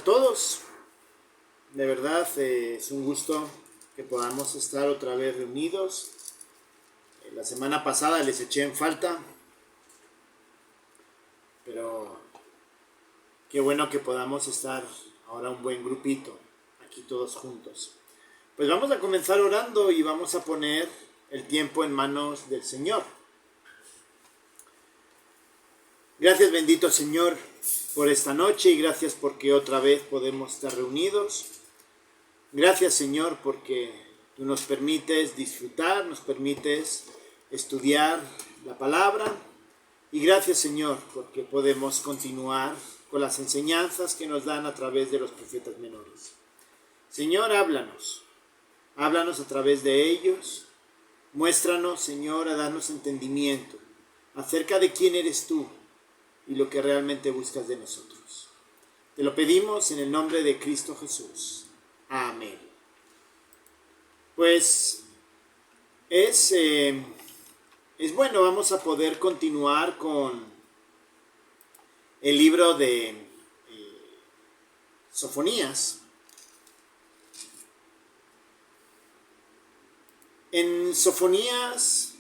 todos. De verdad es un gusto que podamos estar otra vez reunidos. La semana pasada les eché en falta, pero qué bueno que podamos estar ahora un buen grupito, aquí todos juntos. Pues vamos a comenzar orando y vamos a poner el tiempo en manos del Señor. Gracias, bendito Señor, por esta noche y gracias porque otra vez podemos estar reunidos. Gracias, Señor, porque tú nos permites disfrutar, nos permites estudiar la palabra. Y gracias, Señor, porque podemos continuar con las enseñanzas que nos dan a través de los profetas menores. Señor, háblanos a través de ellos. Muéstranos, Señor, a darnos entendimiento acerca de quién eres tú y lo que realmente buscas de nosotros. Te lo pedimos en el nombre de Cristo Jesús. Amén. Pues es bueno, vamos a poder continuar con el libro de Sofonías. En Sofonías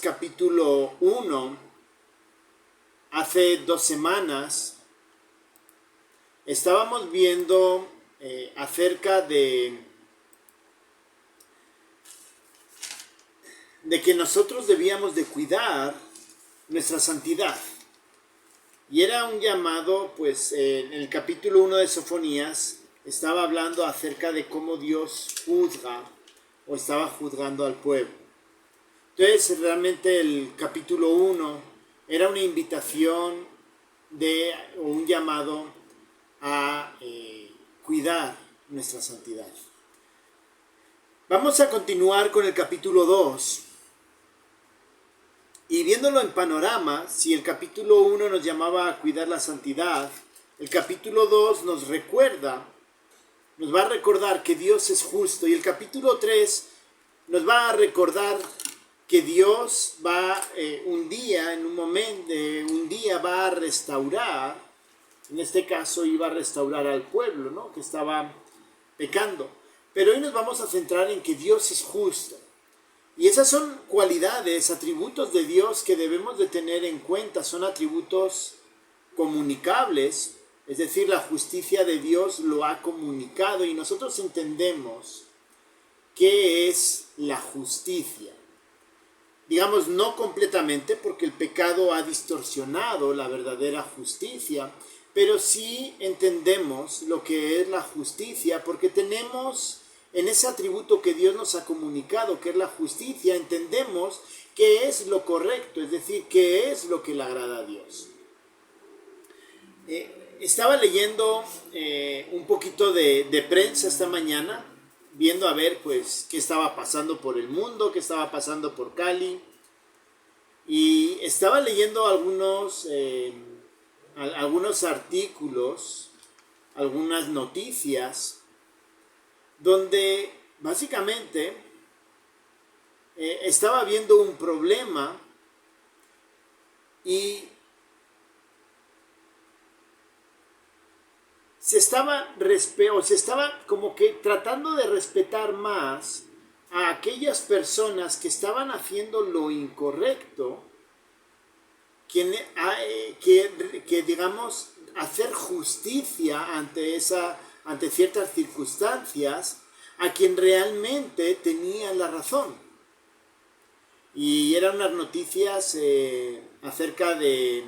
capítulo 1, hace 2 semanas, estábamos viendo acerca de que nosotros debíamos de cuidar nuestra santidad. Y era un llamado, pues en el capítulo 1 de Sofonías estaba hablando acerca de cómo Dios juzga o estaba juzgando al pueblo. Entonces realmente el capítulo 1 era una invitación o un llamado a cuidar nuestra santidad. Vamos a continuar con el capítulo 2. Y viéndolo en panorama, si el capítulo 1 nos llamaba a cuidar la santidad, el capítulo 2 nos va a recordar que Dios es justo. Y el capítulo 3 nos va a recordar que Dios va un día va a restaurar. En este caso iba a restaurar al pueblo, ¿no?, que estaba pecando. Pero hoy nos vamos a centrar en que Dios es justo. Y esas son cualidades, atributos de Dios que debemos de tener en cuenta. Son atributos comunicables, es decir, la justicia de Dios lo ha comunicado y nosotros entendemos qué es la justicia. Digamos, no completamente, porque el pecado ha distorsionado la verdadera justicia, pero sí entendemos lo que es la justicia, porque tenemos en ese atributo que Dios nos ha comunicado, que es la justicia, entendemos qué es lo correcto, es decir, qué es lo que le agrada a Dios. Estaba leyendo un poquito de prensa esta mañana, viendo a ver pues qué estaba pasando por el mundo, qué estaba pasando por Cali, y estaba leyendo algunos artículos, algunas noticias, donde básicamente estaba viendo un problema y se estaba como que tratando de respetar más a aquellas personas que estaban haciendo lo incorrecto, que digamos, hacer justicia ante ciertas circunstancias a quien realmente tenía la razón. Y eran unas noticias acerca de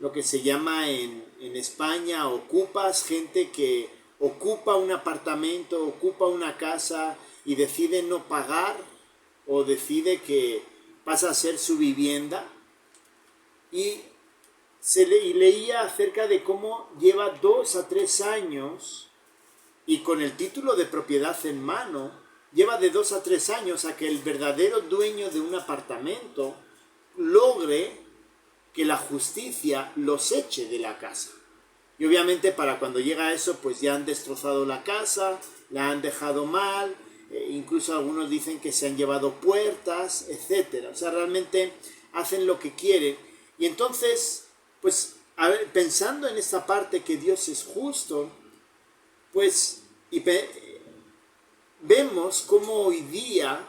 lo que se llama en España ocupas, gente que ocupa un apartamento, ocupa una casa y decide no pagar o decide que pasa a ser su vivienda. Y leía acerca de cómo lleva 2 a 3 años y con el título de propiedad en mano, lleva de 2 a 3 años a que el verdadero dueño de un apartamento logre que la justicia los eche de la casa. Y obviamente para cuando llega a eso, pues ya han destrozado la casa, la han dejado mal, incluso algunos dicen que se han llevado puertas, etc. O sea, realmente hacen lo que quieren. Y entonces, pues pensando en esta parte que Dios es justo, pues vemos cómo hoy día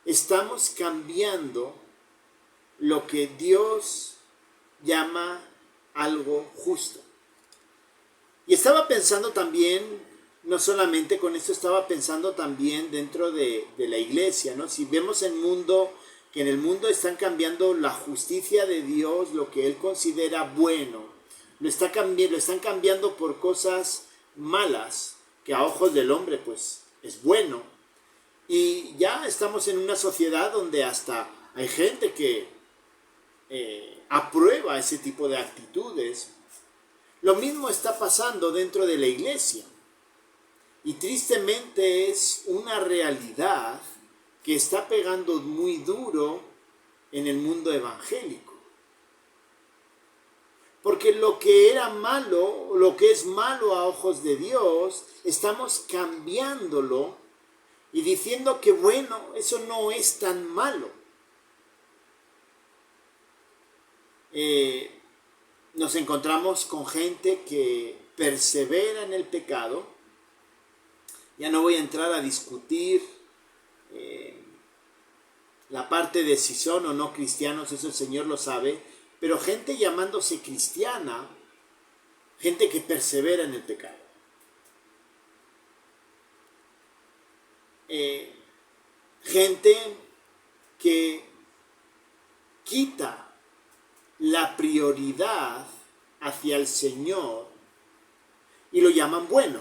estamos cambiando lo que Dios llama algo justo. Y estaba pensando también, no solamente con esto, estaba pensando también dentro de la iglesia, ¿no? Si vemos el mundo, que en el mundo están cambiando la justicia de Dios, lo que Él considera bueno, lo están cambiando por cosas malas, que a ojos del hombre pues es bueno. Y ya estamos en una sociedad donde hasta hay gente que aprueba ese tipo de actitudes. Lo mismo está pasando dentro de la iglesia. Y tristemente es una realidad que está pegando muy duro en el mundo evangélico. Porque lo que era malo, lo que es malo a ojos de Dios, estamos cambiándolo y diciendo que bueno, eso no es tan malo. Nos encontramos con gente que persevera en el pecado. Ya no voy a entrar a discutir la parte de si son o no cristianos, eso el Señor lo sabe, pero gente llamándose cristiana, gente que persevera en el pecado. Gente que quita la prioridad hacia el Señor y lo llaman bueno.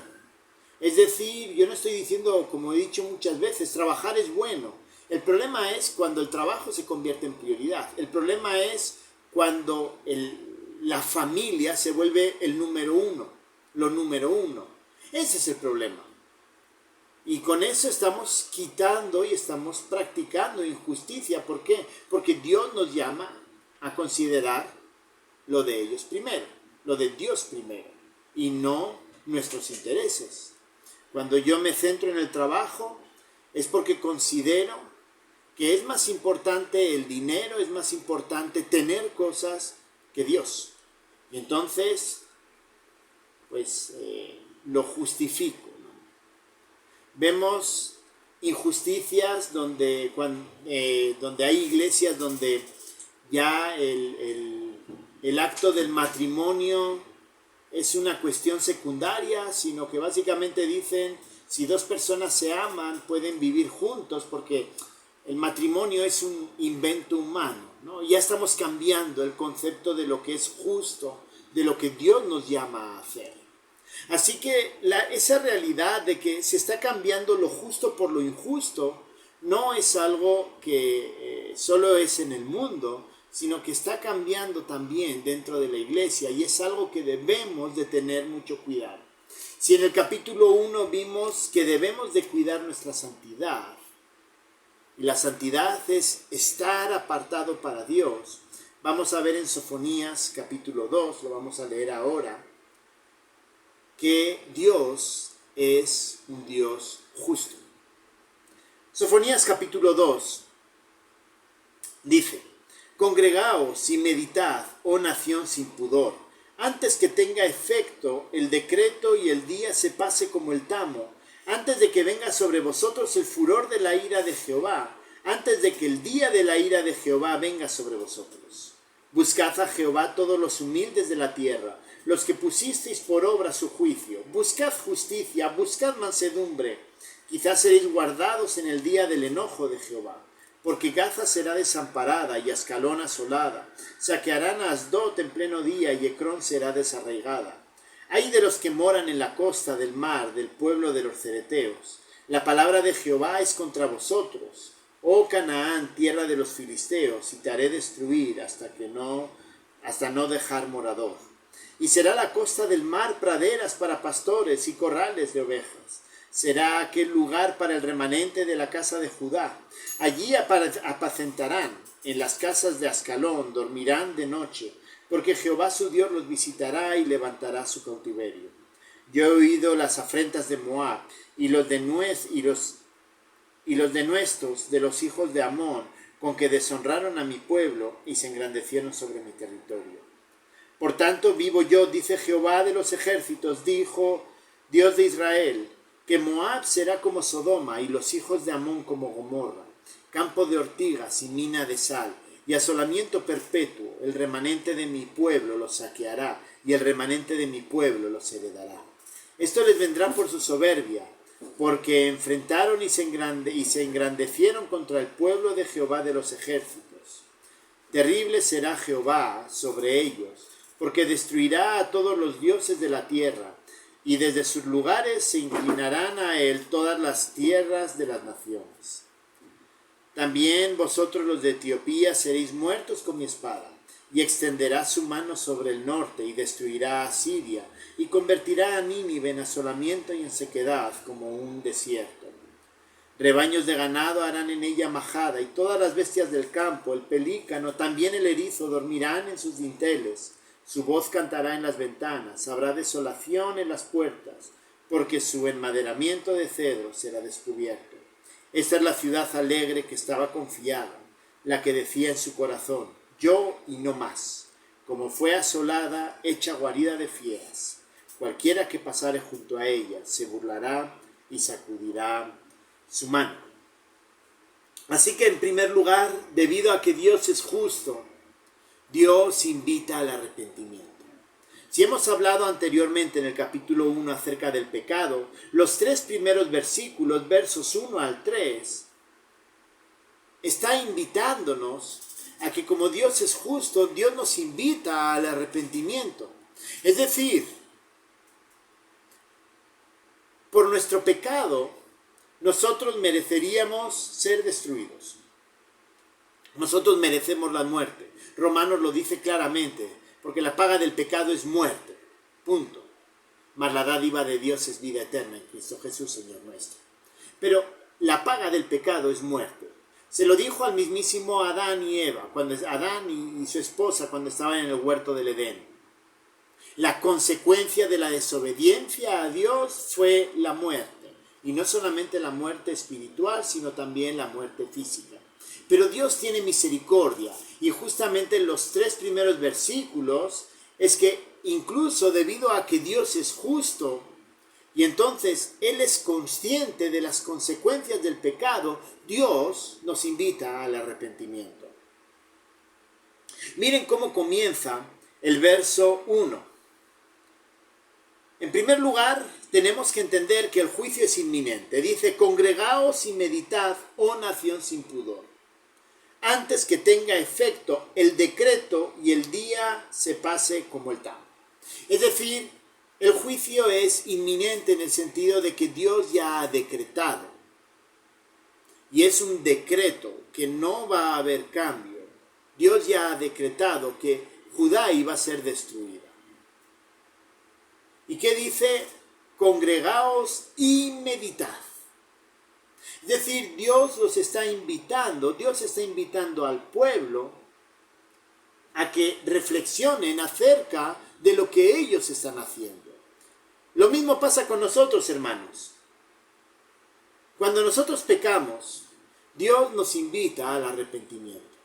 Es decir, yo no estoy diciendo, como he dicho muchas veces, trabajar es bueno. El problema es cuando el trabajo se convierte en prioridad. El problema es cuando la familia se vuelve el número uno, lo número uno. Ese es el problema. Y con eso estamos quitando y estamos practicando injusticia. ¿Por qué? Porque Dios nos llama a considerar lo de ellos primero, lo de Dios primero, y no nuestros intereses. Cuando yo me centro en el trabajo, es porque considero que es más importante el dinero, es más importante tener cosas que Dios. Y entonces, pues, lo justifico, ¿no? Vemos injusticias donde hay iglesias donde ya el acto del matrimonio es una cuestión secundaria, sino que básicamente dicen, si dos personas se aman, pueden vivir juntos, porque el matrimonio es un invento humano, ¿no? Ya estamos cambiando el concepto de lo que es justo, de lo que Dios nos llama a hacer. Así que esa realidad de que se está cambiando lo justo por lo injusto, no es algo que solo es en el mundo, sino que está cambiando también dentro de la iglesia, y es algo que debemos de tener mucho cuidado. Si en el capítulo 1 vimos que debemos de cuidar nuestra santidad, y la santidad es estar apartado para Dios, vamos a ver en Sofonías capítulo 2, lo vamos a leer ahora, que Dios es un Dios justo. Sofonías capítulo 2 dice: Congregaos y meditad, oh nación sin pudor, antes que tenga efecto el decreto y el día se pase como el tamo, antes de que venga sobre vosotros el furor de la ira de Jehová, antes de que el día de la ira de Jehová venga sobre vosotros. Buscad a Jehová todos los humildes de la tierra, los que pusisteis por obra su juicio. Buscad justicia, buscad mansedumbre. Quizás seréis guardados en el día del enojo de Jehová. Porque Gaza será desamparada y Ascalón asolada. Saquearán a Asdod en pleno día y Ecrón será desarraigada. Ay de los que moran en la costa del mar, del pueblo de los cereteos. La palabra de Jehová es contra vosotros. Oh Canaán, tierra de los filisteos, y te haré destruir hasta no dejar morador. Y será la costa del mar praderas para pastores y corrales de ovejas. Será aquel lugar para el remanente de la casa de Judá. Allí apacentarán, en las casas de Ascalón dormirán de noche, porque Jehová su Dios los visitará y levantará su cautiverio. Yo he oído las afrentas de Moab, y los denuestos de los hijos de Amón, con que deshonraron a mi pueblo y se engrandecieron sobre mi territorio. Por tanto vivo yo, dice Jehová de los ejércitos, dijo Dios de Israel, que Moab será como Sodoma y los hijos de Amón como Gomorra, campo de ortigas y mina de sal, y asolamiento perpetuo. El remanente de mi pueblo los saqueará, y el remanente de mi pueblo los heredará. Esto les vendrá por su soberbia, porque enfrentaron y se engrandecieron contra el pueblo de Jehová de los ejércitos. Terrible será Jehová sobre ellos, porque destruirá a todos los dioses de la tierra, y desde sus lugares se inclinarán a él todas las tierras de las naciones. También vosotros los de Etiopía seréis muertos con mi espada, y extenderá su mano sobre el norte, y destruirá a Siria, y convertirá a Nínive en asolamiento y en sequedad, como un desierto. Rebaños de ganado harán en ella majada, y todas las bestias del campo, el pelícano, también el erizo, dormirán en sus dinteles. Su voz cantará en las ventanas, habrá desolación en las puertas, porque su enmaderamiento de cedro será descubierto. Esta es la ciudad alegre que estaba confiada, la que decía en su corazón, yo y no más, como fue asolada, hecha guarida de fieras. Cualquiera que pasare junto a ella se burlará y sacudirá su mano. Así que en primer lugar, debido a que Dios es justo, Dios invita al arrepentimiento. Si hemos hablado anteriormente en el capítulo 1 acerca del pecado, los 3 primeros versículos, versos 1 al 3, está invitándonos a que como Dios es justo, Dios nos invita al arrepentimiento. Es decir, por nuestro pecado, nosotros mereceríamos ser destruidos. Nosotros merecemos la muerte. Romanos lo dice claramente, porque la paga del pecado es muerte. Punto. Mas la dádiva de Dios es vida eterna en Cristo Jesús, Señor nuestro. Pero la paga del pecado es muerte. Se lo dijo al mismísimo Adán y Eva, Adán y su esposa cuando estaban en el huerto del Edén. La consecuencia de la desobediencia a Dios fue la muerte. Y no solamente la muerte espiritual, sino también la muerte física. Pero Dios tiene misericordia, y justamente en los 3 primeros versículos es que incluso debido a que Dios es justo, y entonces Él es consciente de las consecuencias del pecado, Dios nos invita al arrepentimiento. Miren cómo comienza el verso 1. En primer lugar, tenemos que entender que el juicio es inminente. Dice, congregaos y meditad, oh nación sin pudor, antes que tenga efecto el decreto y el día se pase como el tamo. Es decir, el juicio es inminente en el sentido de que Dios ya ha decretado. Y es un decreto que no va a haber cambio. Dios ya ha decretado que Judá iba a ser destruida. ¿Y qué dice? Congregaos y meditad. Es decir, Dios está invitando al pueblo a que reflexionen acerca de lo que ellos están haciendo. Lo mismo pasa con nosotros, hermanos. Cuando nosotros pecamos, Dios nos invita al arrepentimiento.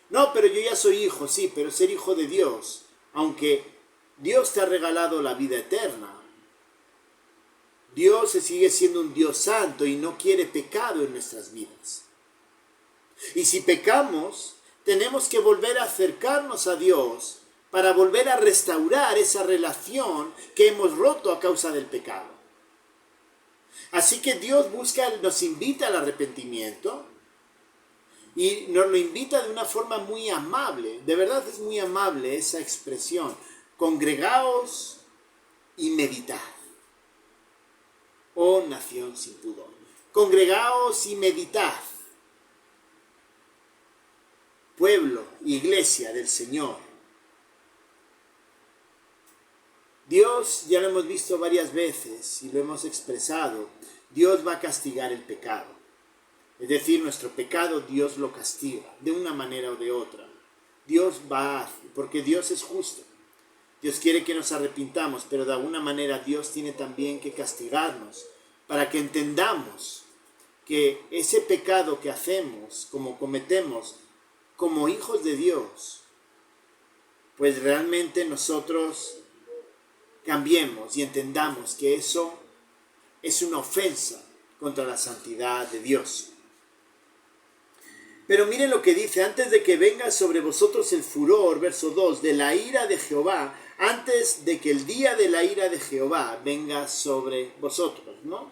No, pero yo ya soy hijo, sí, pero ser hijo de Dios, aunque Dios te ha regalado la vida eterna, Dios sigue siendo un Dios santo y no quiere pecado en nuestras vidas. Y si pecamos, tenemos que volver a acercarnos a Dios para volver a restaurar esa relación que hemos roto a causa del pecado. Así que Dios nos invita al arrepentimiento y nos lo invita de una forma muy amable. De verdad es muy amable esa expresión. Congregaos y meditad, oh nación sin pudor. Congregaos y meditad, pueblo, iglesia del Señor. Dios, ya lo hemos visto varias veces y lo hemos expresado, Dios va a castigar el pecado. Es decir, nuestro pecado Dios lo castiga, de una manera o de otra. Dios porque Dios es justo. Dios quiere que nos arrepintamos, pero de alguna manera Dios tiene también que castigarnos para que entendamos que ese pecado que hacemos, como cometemos, como hijos de Dios, pues realmente nosotros cambiemos y entendamos que eso es una ofensa contra la santidad de Dios. Pero miren lo que dice: antes de que venga sobre vosotros el furor, verso 2, de la ira de Jehová, antes de que el día de la ira de Jehová venga sobre vosotros, ¿no?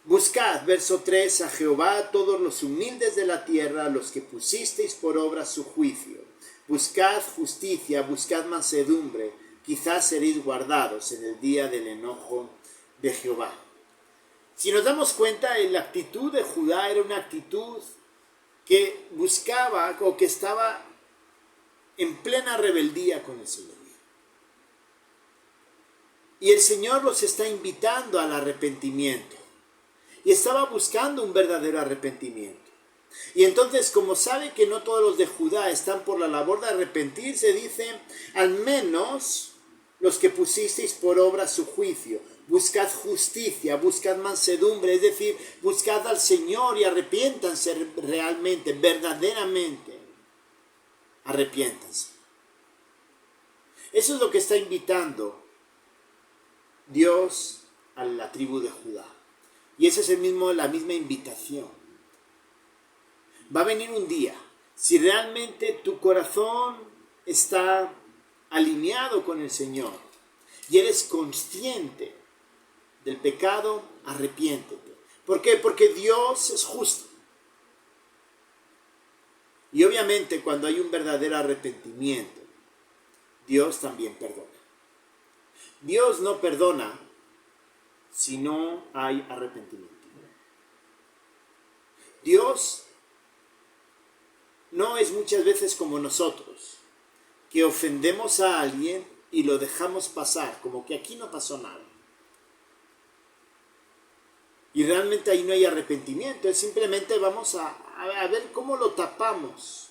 Buscad, verso 3, a Jehová todos los humildes de la tierra, los que pusisteis por obra su juicio. Buscad justicia, buscad mansedumbre, quizás seréis guardados en el día del enojo de Jehová. Si nos damos cuenta, la actitud de Judá era una actitud que buscaba o que estaba en plena rebeldía con el Señor. Y el Señor los está invitando al arrepentimiento. Y estaba buscando un verdadero arrepentimiento. Y entonces, como sabe que no todos los de Judá están por la labor de arrepentirse, dice: al menos los que pusisteis por obra su juicio. Buscad justicia, buscad mansedumbre, es decir, buscad al Señor y arrepiéntanse realmente, verdaderamente. Arrepiéntanse. Eso es lo que está invitando Dios a la tribu de Judá. Y esa es la misma invitación. Va a venir un día, si realmente tu corazón está alineado con el Señor y eres consciente del pecado, arrepiéntete. ¿Por qué? Porque Dios es justo. Y obviamente cuando hay un verdadero arrepentimiento, Dios también perdona. Dios no perdona si no hay arrepentimiento. Dios no es muchas veces como nosotros, que ofendemos a alguien y lo dejamos pasar, como que aquí no pasó nada. Y realmente ahí no hay arrepentimiento, es simplemente vamos a ver cómo lo tapamos.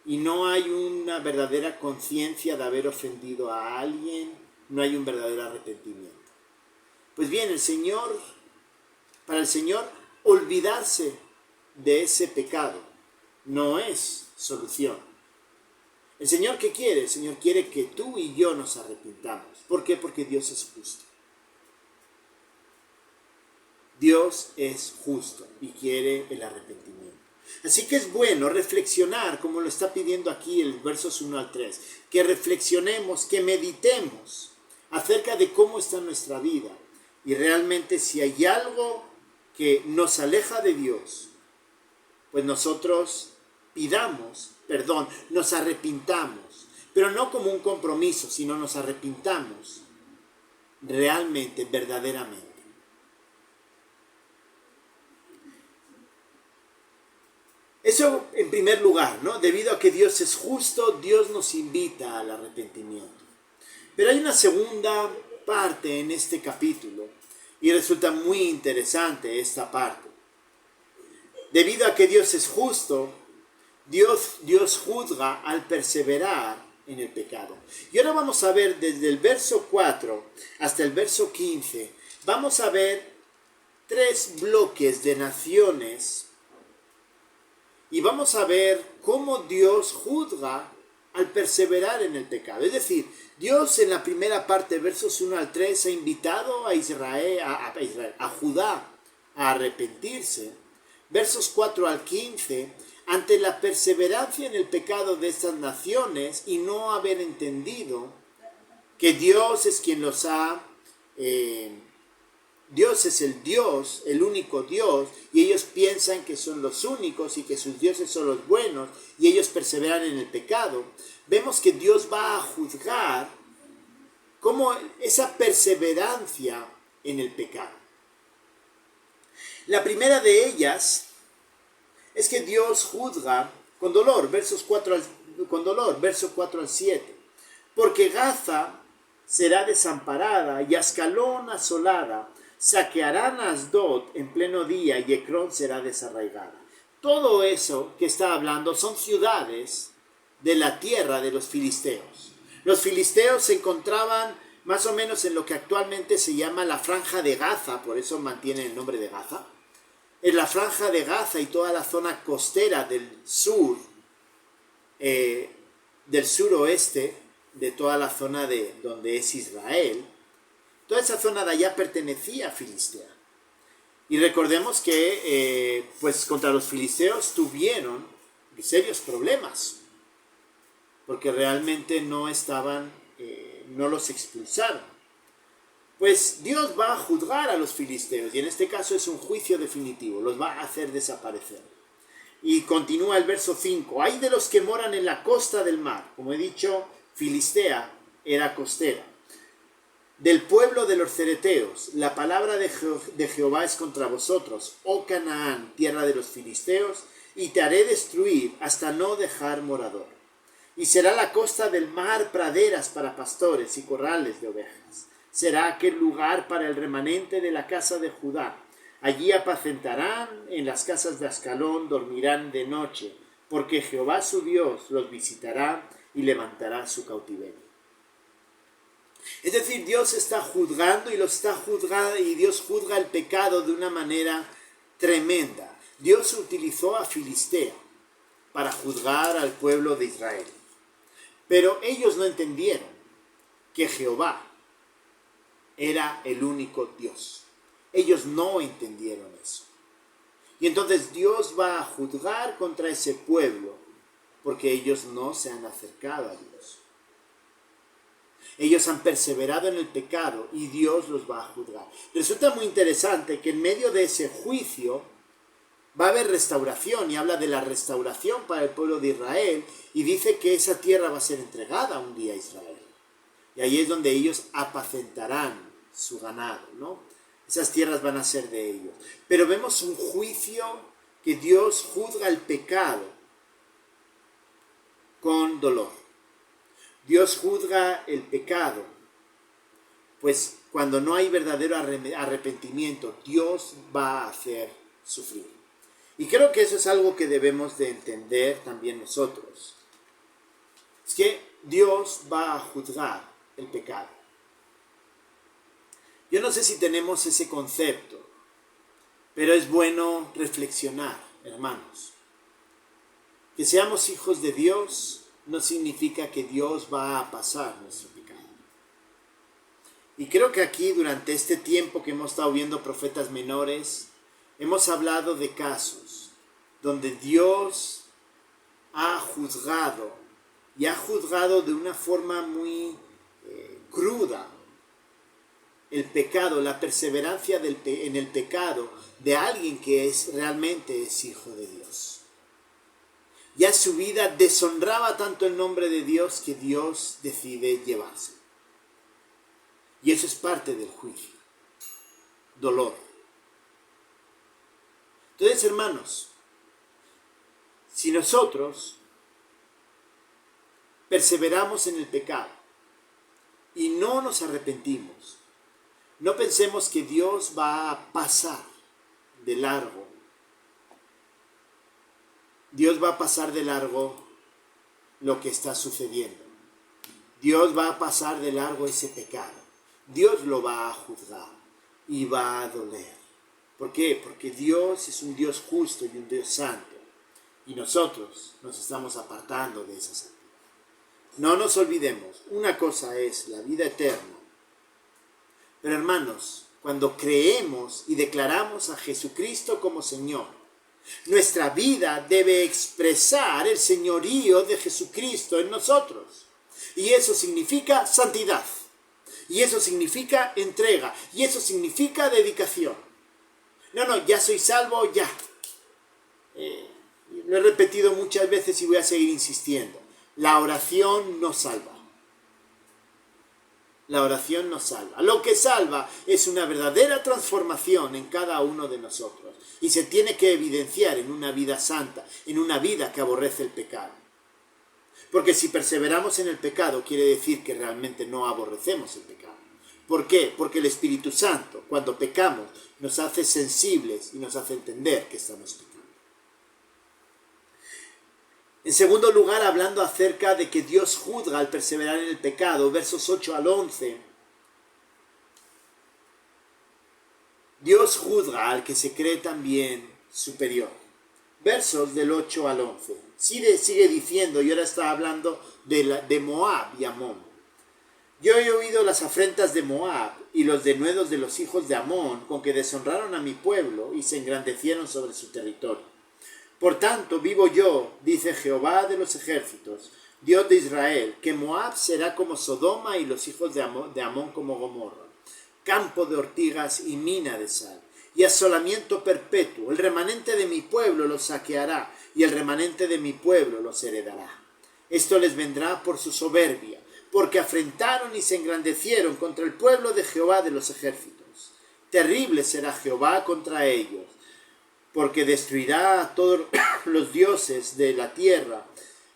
Y no hay una verdadera conciencia de haber ofendido a alguien, no hay un verdadero arrepentimiento. Pues bien, para el Señor, olvidarse de ese pecado no es solución. ¿El Señor qué quiere? El Señor quiere que tú y yo nos arrepintamos. ¿Por qué? Porque Dios es justo. Dios es justo y quiere el arrepentimiento. Así que es bueno reflexionar, como lo está pidiendo aquí el versos 1 al 3, que reflexionemos, que meditemos acerca de cómo está nuestra vida y realmente si hay algo que nos aleja de Dios, pues nosotros pidamos perdón, nos arrepintamos, pero no como un compromiso, sino nos arrepintamos realmente, verdaderamente. Eso en primer lugar, ¿no? Debido a que Dios es justo, Dios nos invita al arrepentimiento. Pero hay una segunda parte en este capítulo y resulta muy interesante esta parte. Debido a que Dios es justo, Dios juzga al perseverar en el pecado. Y ahora vamos a ver desde el verso 4 hasta el verso 15, vamos a ver 3 bloques de naciones y vamos a ver cómo Dios juzga al perseverar en el pecado. Es decir, Dios en la primera parte, versos 1 al 3, ha invitado a Israel, a Judá, a arrepentirse. Versos 4 al 15, ante la perseverancia en el pecado de estas naciones y no haber entendido que Dios es quien los ha... Dios es el Dios, el único Dios, y ellos piensan que son los únicos y que sus dioses son los buenos, y ellos perseveran en el pecado. Vemos que Dios va a juzgar como esa perseverancia en el pecado. La primera de ellas es que Dios juzga con dolor, verso 4 al 7. Porque Gaza será desamparada y Ascalón asolada, saquearán a Asdod en pleno día y Ecrón será desarraigada. Todo eso que está hablando son ciudades de la tierra de los filisteos. Los filisteos se encontraban más o menos en lo que actualmente se llama la Franja de Gaza, por eso mantienen el nombre de Gaza. En la Franja de Gaza y toda la zona costera del sur del suroeste, de toda la zona de donde es Israel, toda esa zona de allá pertenecía a Filistea. Y recordemos que pues contra los filisteos tuvieron serios problemas, porque realmente no los expulsaron. Pues Dios va a juzgar a los filisteos, y en este caso es un juicio definitivo, los va a hacer desaparecer. Y continúa el verso 5, hay de los que moran en la costa del mar, como he dicho, Filistea era costera. Del pueblo de los cereteos, la palabra de Jehová es contra vosotros, oh Canaán, tierra de los filisteos, y te haré destruir hasta no dejar morador. Y será la costa del mar praderas para pastores y corrales de ovejas. Será aquel lugar para el remanente de la casa de Judá. Allí apacentarán, en las casas de Ascalón dormirán de noche, porque Jehová su Dios los visitará y levantará su cautiverio. Es decir, Dios está juzgando y Dios juzga el pecado de una manera tremenda. Dios utilizó a Filistea para juzgar al pueblo de Israel. Pero ellos no entendieron que Jehová era el único Dios. Ellos no entendieron eso. Y entonces Dios va a juzgar contra ese pueblo porque ellos no se han acercado a Dios. Ellos han perseverado en el pecado y Dios los va a juzgar. Resulta muy interesante que en medio de ese juicio va a haber restauración, y habla de la restauración para el pueblo de Israel, y dice que esa tierra va a ser entregada un día a Israel. Y ahí es donde ellos apacentarán su ganado, ¿no? Esas tierras van a ser de ellos. Pero vemos un juicio que Dios juzga el pecado con dolor. Dios juzga el pecado, pues cuando no hay verdadero arrepentimiento, Dios va a hacer sufrir. Y creo que eso es algo que debemos de entender también nosotros. Es que Dios va a juzgar el pecado. Yo no sé si tenemos ese concepto, pero es bueno reflexionar, hermanos. Que seamos hijos de Dios no significa que Dios va a pasar nuestro pecado. Y creo que aquí, durante este tiempo que hemos estado viendo profetas menores, hemos hablado de casos donde Dios ha juzgado, y ha juzgado de una forma muy cruda, el pecado, la perseverancia en el pecado de alguien que realmente es hijo de Dios. Ya su vida deshonraba tanto el nombre de Dios que Dios decide llevarse. Y eso es parte del juicio. Dolor. Entonces, hermanos, si nosotros perseveramos en el pecado y no nos arrepentimos, no pensemos que Dios va a pasar de largo. Dios va a pasar de largo lo que está sucediendo. Dios va a pasar de largo ese pecado. Dios lo va a juzgar y va a doler. ¿Por qué? Porque Dios es un Dios justo y un Dios santo. Y nosotros nos estamos apartando de esa santidad. No nos olvidemos, una cosa es la vida eterna. Pero hermanos, cuando creemos y declaramos a Jesucristo como Señor, nuestra vida debe expresar el señorío de Jesucristo en nosotros. Y eso significa santidad. Y eso significa entrega. Y eso significa dedicación. No, ya soy salvo, ya. Lo he repetido muchas veces y voy a seguir insistiendo. La oración no salva. La oración no salva. Lo que salva es una verdadera transformación en cada uno de nosotros. Y se tiene que evidenciar en una vida santa, en una vida que aborrece el pecado. Porque si perseveramos en el pecado, quiere decir que realmente no aborrecemos el pecado. ¿Por qué? Porque el Espíritu Santo, cuando pecamos, nos hace sensibles y nos hace entender que estamos pecando. En segundo lugar, hablando acerca de que Dios juzga al perseverar en el pecado, versos 8 al 11. Dios juzga al que se cree también superior. versos del 8 al 11. Sigue diciendo, y ahora está hablando de Moab y Amón. Yo he oído las afrentas de Moab y los denuedos de los hijos de Amón, con que deshonraron a mi pueblo y se engrandecieron sobre su territorio. Por tanto, vivo yo, dice Jehová de los ejércitos, Dios de Israel, que Moab será como Sodoma y los hijos de Amón como Gomorra, campo de ortigas y mina de sal, y asolamiento perpetuo. El remanente de mi pueblo los saqueará, y el remanente de mi pueblo los heredará. Esto les vendrá por su soberbia, porque afrentaron y se engrandecieron contra el pueblo de Jehová de los ejércitos. Terrible será Jehová contra ellos, porque destruirá a todos los dioses de la tierra,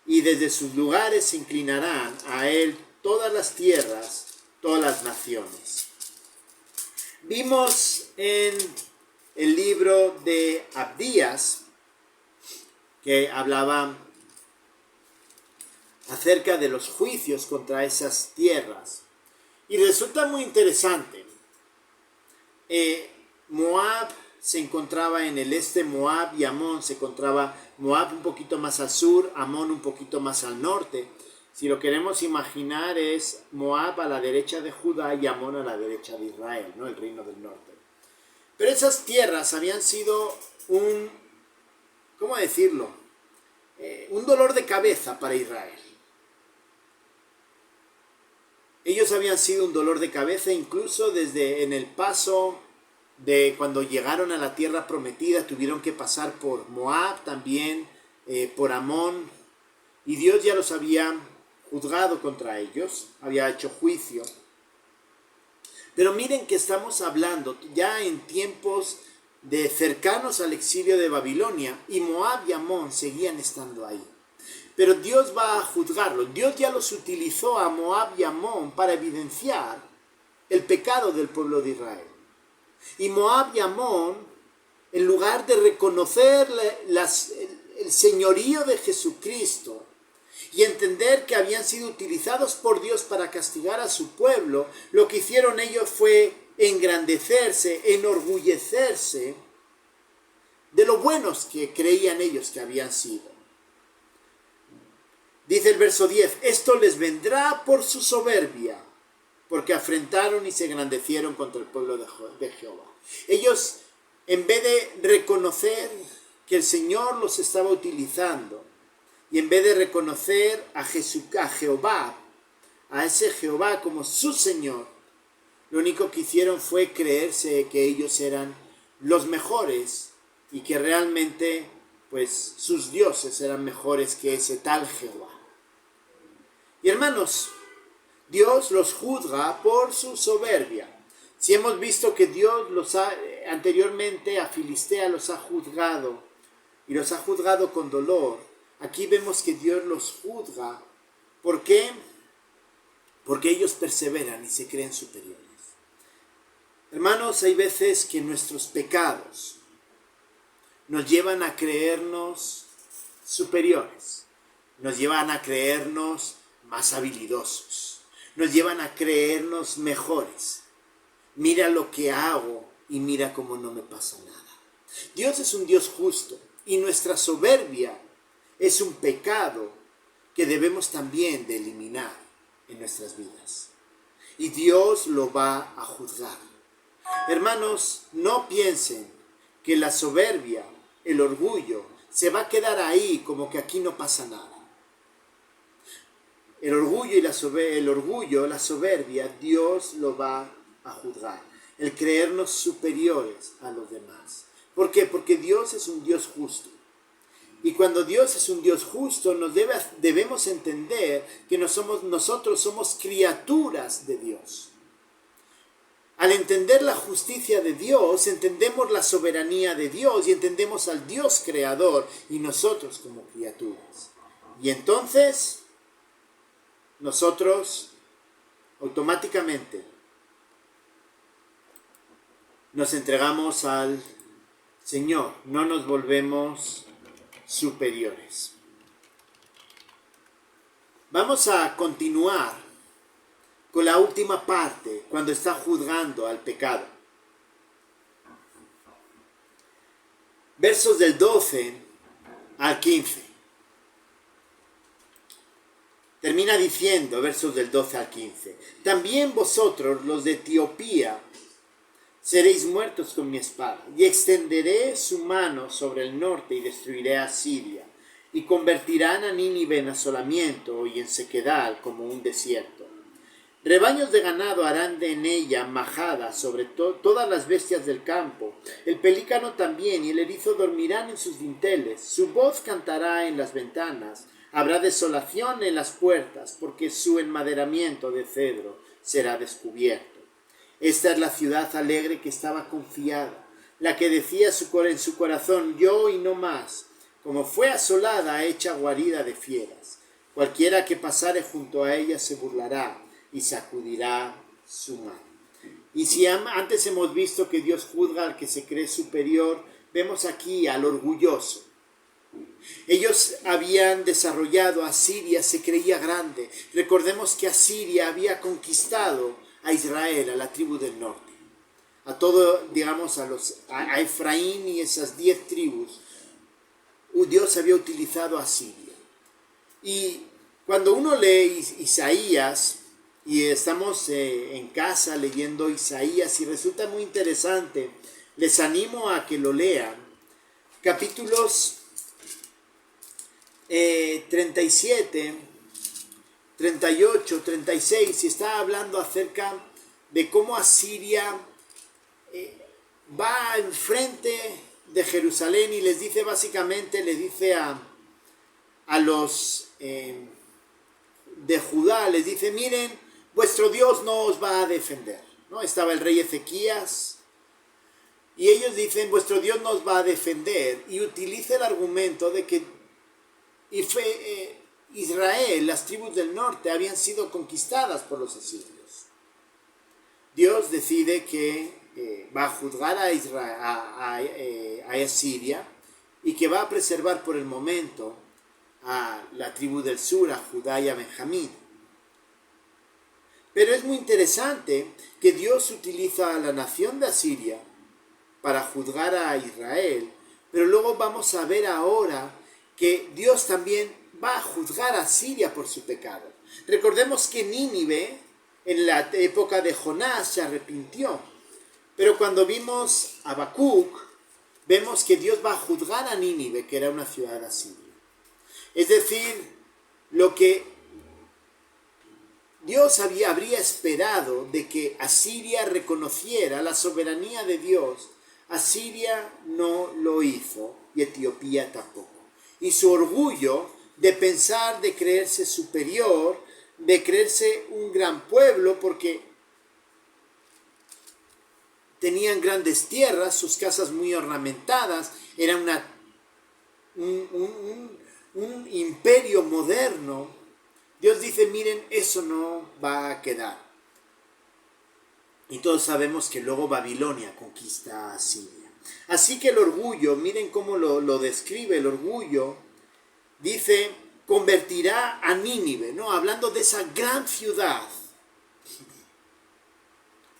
y desde sus lugares se inclinarán a él todas las tierras, todas las naciones. Vimos en el libro de Abdías, que hablaba acerca de los juicios contra esas tierras. Y resulta muy interesante. Moab se encontraba en el este, Moab y Amón se encontraba, Moab un poquito más al sur, Amón un poquito más al norte. Si lo queremos imaginar, es Moab a la derecha de Judá y Amón a la derecha de Israel, ¿no? El reino del norte. Pero esas tierras habían sido ¿cómo decirlo? Un dolor de cabeza para Israel. Ellos habían sido un dolor de cabeza incluso desde en el paso de cuando llegaron a la tierra prometida, tuvieron que pasar por Moab también, por Amón, y Dios ya los había juzgado contra ellos, había hecho juicio. Pero miren que estamos hablando ya en tiempos de cercanos al exilio de Babilonia, y Moab y Amón seguían estando ahí. Pero Dios va a juzgarlos. Dios ya los utilizó a Moab y Amón para evidenciar el pecado del pueblo de Israel. Y Moab y Amón, en lugar de reconocer el señorío de Jesucristo y entender que habían sido utilizados por Dios para castigar a su pueblo, lo que hicieron ellos fue engrandecerse, enorgullecerse de lo buenos que creían ellos que habían sido. Dice el verso 10, esto les vendrá por su soberbia, porque afrentaron y se engrandecieron contra el pueblo de Jehová. Ellos, en vez de reconocer que el Señor los estaba utilizando, y en vez de reconocer a Jehová, a ese Jehová como su Señor, lo único que hicieron fue creerse que ellos eran los mejores y que realmente, pues, sus dioses eran mejores que ese tal Jehová. Y hermanos, Dios los juzga por su soberbia. Si hemos visto que Dios anteriormente a Filistea los ha juzgado, y los ha juzgado con dolor, aquí vemos que Dios los juzga. ¿Por qué? Porque ellos perseveran y se creen superiores. Hermanos, hay veces que nuestros pecados nos llevan a creernos superiores, nos llevan a creernos más habilidosos, nos llevan a creernos mejores. Mira lo que hago y mira cómo no me pasa nada. Dios es un Dios justo y nuestra soberbia es un pecado que debemos también de eliminar en nuestras vidas. Y Dios lo va a juzgar. Hermanos, no piensen que la soberbia, el orgullo, se va a quedar ahí como que aquí no pasa nada. El orgullo y la soberbia, Dios lo va a juzgar. El creernos superiores a los demás. ¿Por qué? Porque Dios es un Dios justo. Y cuando Dios es un Dios justo, debemos entender que nosotros somos criaturas de Dios. Al entender la justicia de Dios, entendemos la soberanía de Dios y entendemos al Dios creador y nosotros como criaturas. Y entonces, nosotros automáticamente nos entregamos al Señor, no nos volvemos superiores. Vamos a continuar con la última parte, cuando está juzgando al pecado. Versos del 12 al 15. Termina diciendo, versos del 12 al 15, también vosotros, los de Etiopía, seréis muertos con mi espada, y extenderé su mano sobre el norte y destruiré a Siria, y convertirán a Nínive en asolamiento y en sequedal como un desierto. Rebaños de ganado harán en ella majada sobre todas las bestias del campo. El pelícano también y el erizo dormirán en sus dinteles. Su voz cantará en las ventanas. Habrá desolación en las puertas, porque su enmaderamiento de cedro será descubierto. Esta es la ciudad alegre que estaba confiada, la que decía en su corazón, yo y no más, como fue asolada, hecha guarida de fieras. Cualquiera que pasare junto a ella se burlará y sacudirá su mano. Y si antes hemos visto que Dios juzga al que se cree superior, vemos aquí al orgulloso. Ellos habían desarrollado, Asiria se creía grande. Recordemos que Asiria había conquistado a Israel, a la tribu del norte. A todo, digamos, a Efraín y esas 10 tribus. Dios había utilizado a Asiria. Y cuando uno lee Isaías, y estamos en casa leyendo Isaías y resulta muy interesante, les animo a que lo lean. Capítulos 37, 38, 36, y está hablando acerca de cómo Asiria va enfrente de Jerusalén y les dice básicamente, le dice a los de Judá, les dice, miren, vuestro Dios no os va a defender, ¿no? Estaba el rey Ezequías y ellos dicen, vuestro Dios no os va a defender, y utiliza el argumento de que Israel, las tribus del norte, habían sido conquistadas por los asirios. Dios decide que va a juzgar a Asiria y que va a preservar por el momento a la tribu del sur, a Judá y a Benjamín. Pero es muy interesante que Dios utiliza a la nación de Asiria para juzgar a Israel, pero luego vamos a ver ahora que Dios también va a juzgar a Asiria por su pecado. Recordemos que Nínive, en la época de Jonás, se arrepintió, pero cuando vimos a Habacuc, vemos que Dios va a juzgar a Nínive, que era una ciudad asiria. Es decir, lo que Dios habría esperado de que Asiria reconociera la soberanía de Dios. Asiria no lo hizo y Etiopía tampoco. Y su orgullo de pensar, de creerse superior, de creerse un gran pueblo porque tenían grandes tierras, sus casas muy ornamentadas, era un imperio moderno. Dios dice, miren, eso no va a quedar. Y todos sabemos que luego Babilonia conquista a Siria. Así que el orgullo, miren cómo lo describe el orgullo, dice, convertirá a Nínive, ¿no? Hablando de esa gran ciudad,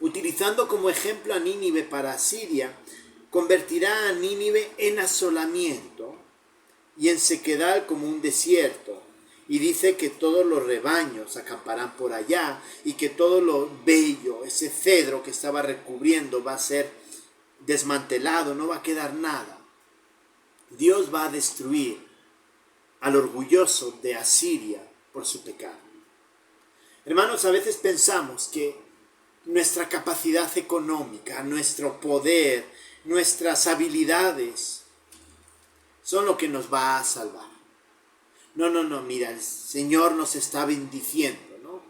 utilizando como ejemplo a Nínive para Asiria, convertirá a Nínive en asolamiento y en sequedal como un desierto. Y dice que todos los rebaños acamparán por allá y que todo lo bello, ese cedro que estaba recubriendo, va a ser desmantelado, no va a quedar nada. Dios va a destruir al orgulloso de Asiria por su pecado. Hermanos, a veces pensamos que nuestra capacidad económica, nuestro poder, nuestras habilidades son lo que nos va a salvar. No, mira, el Señor nos está bendiciendo, ¿no?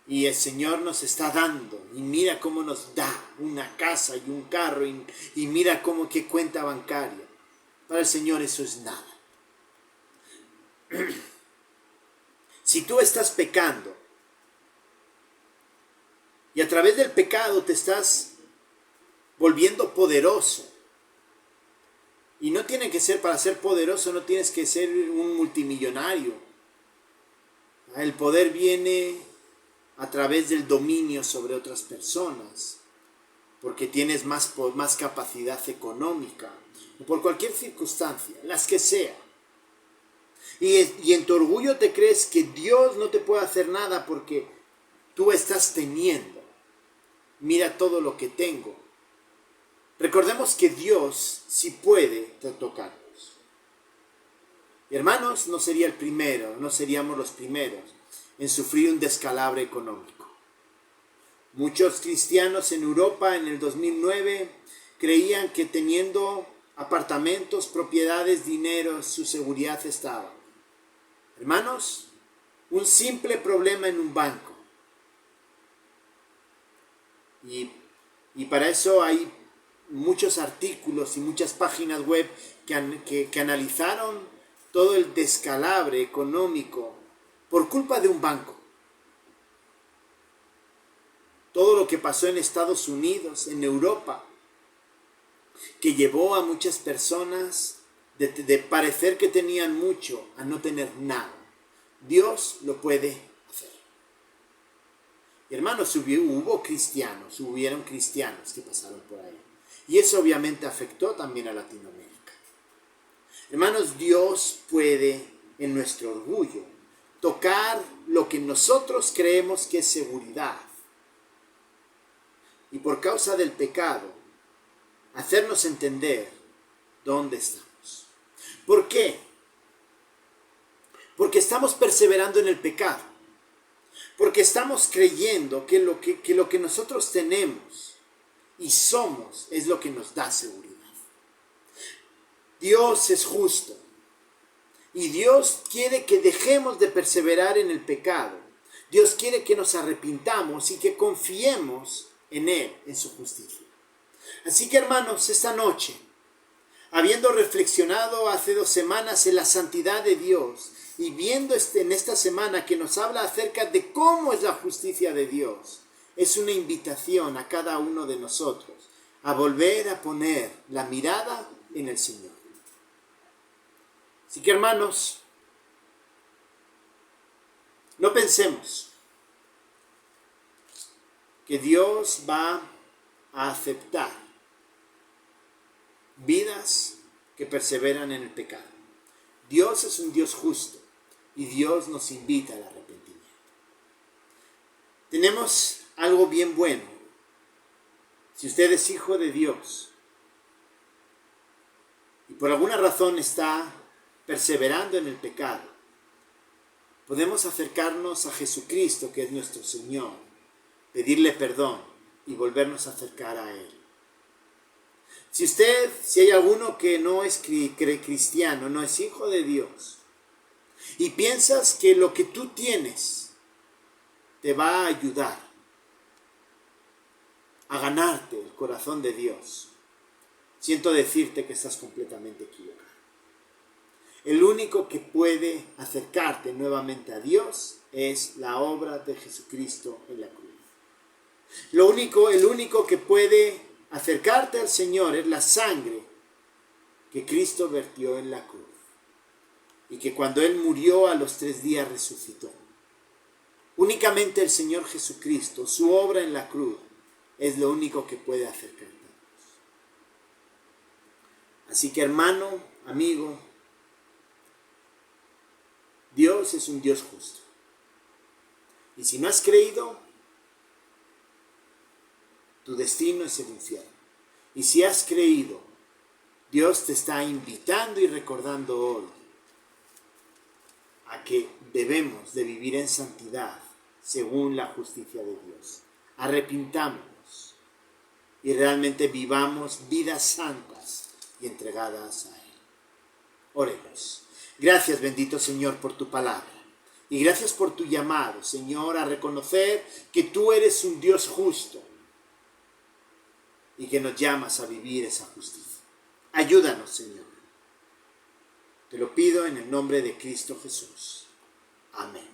Y el Señor nos está dando, y mira cómo nos da una casa y un carro, y mira cómo qué cuenta bancaria. Para el Señor eso es nada. Si tú estás pecando, y a través del pecado te estás volviendo poderoso, y no tiene que ser, para ser poderoso no tienes que ser un multimillonario. El poder viene a través del dominio sobre otras personas, porque tienes más capacidad económica, o por cualquier circunstancia, las que sea. Y en tu orgullo te crees que Dios no te puede hacer nada porque tú estás teniendo. Mira todo lo que tengo. Recordemos que Dios sí puede tocarnos. Y hermanos, no sería el primero, no seríamos los primeros en sufrir un descalabro económico. Muchos cristianos en Europa en el 2009 creían que teniendo apartamentos, propiedades, dinero, su seguridad estaba. Hermanos, un simple problema en un banco. Y para eso hay muchos artículos y muchas páginas web que analizaron todo el descalabro económico por culpa de un banco. Todo lo que pasó en Estados Unidos, en Europa, que llevó a muchas personas de parecer que tenían mucho a no tener nada. Dios lo puede hacer. Y hermanos, hubieron cristianos que pasaron por ahí. Y eso obviamente afectó también a Latinoamérica. Hermanos, Dios puede, en nuestro orgullo, tocar lo que nosotros creemos que es seguridad. Y por causa del pecado, hacernos entender dónde estamos. ¿Por qué? Porque estamos perseverando en el pecado. Porque estamos creyendo que lo que nosotros tenemos y somos es lo que nos da seguridad. Dios es justo. Y Dios quiere que dejemos de perseverar en el pecado. Dios quiere que nos arrepintamos y que confiemos en Él, en su justicia. Así que hermanos, esta noche, habiendo reflexionado hace 2 semanas en la santidad de Dios y viendo en esta semana que nos habla acerca de cómo es la justicia de Dios, es una invitación a cada uno de nosotros a volver a poner la mirada en el Señor. Así que hermanos, no pensemos que Dios va a aceptar vidas que perseveran en el pecado. Dios es un Dios justo y Dios nos invita al arrepentimiento. Tenemos algo bien bueno. Si usted es hijo de Dios y por alguna razón está perseverando en el pecado, podemos acercarnos a Jesucristo, que es nuestro Señor, pedirle perdón y volvernos a acercar a Él. Si hay alguno que no es cristiano, no es hijo de Dios, y piensas que lo que tú tienes te va a ayudar a ganarte el corazón de Dios, siento decirte que estás completamente equivocado. El único que puede acercarte nuevamente a Dios es la obra de Jesucristo en la cruz. El único que puede acercarte al Señor es la sangre que Cristo vertió en la cruz. Y que cuando Él murió a los 3 días resucitó. Únicamente el Señor Jesucristo, su obra en la cruz, es lo único que puede acercarte a Dios. Así que hermano, amigo, Dios es un Dios justo. Y si no has creído, tu destino es el infierno. Y si has creído, Dios te está invitando y recordando hoy a que debemos de vivir en santidad según la justicia de Dios. Arrepintámonos y realmente vivamos vidas santas y entregadas a Él. Oremos. Gracias, bendito Señor, por tu palabra. Y gracias por tu llamado, Señor, a reconocer que tú eres un Dios justo y que nos llamas a vivir esa justicia. Ayúdanos, Señor. Te lo pido en el nombre de Cristo Jesús. Amén.